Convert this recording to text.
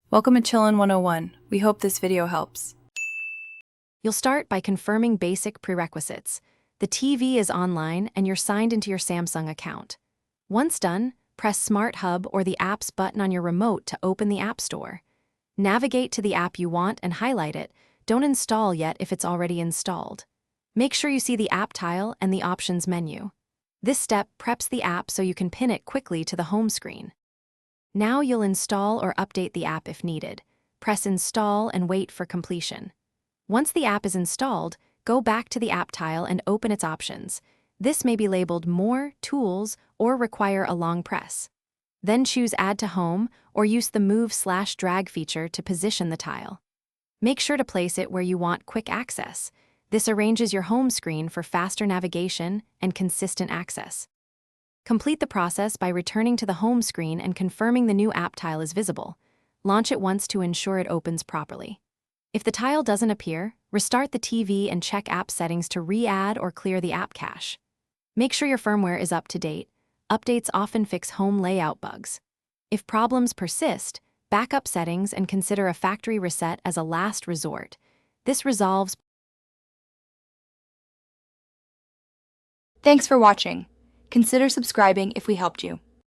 Welcome to Chillin' 101. We hope this video helps. You'll start by confirming basic prerequisites. The TV is online and you're signed into your Samsung account. Once done, press Smart Hub or the Apps button on your remote to open the App Store. Navigate to the app you want and highlight it. Don't install yet if it's already installed. Make sure you see the app tile and the options menu. This step preps the app so you can pin it quickly to the home screen. Now you'll install or update the app if needed. Press Install and wait for completion. Once the app is installed, go back to the app tile and open its options. This may be labeled More, Tools, or require a long press. Then choose Add to Home or use the Move/Drag feature to position the tile. Make sure to place it where you want quick access. This arranges your home screen for faster navigation and consistent access. Complete the process by returning to the home screen and confirming the new app tile is visible. Launch it once to ensure it opens properly. If the tile doesn't appear, restart the TV and check app settings to re-add or clear the app cache. Make sure your firmware is up to date. Updates often fix home layout bugs. If problems persist, back up settings and consider a factory reset as a last resort. This resolves. Thanks for watching. Consider subscribing if we helped you.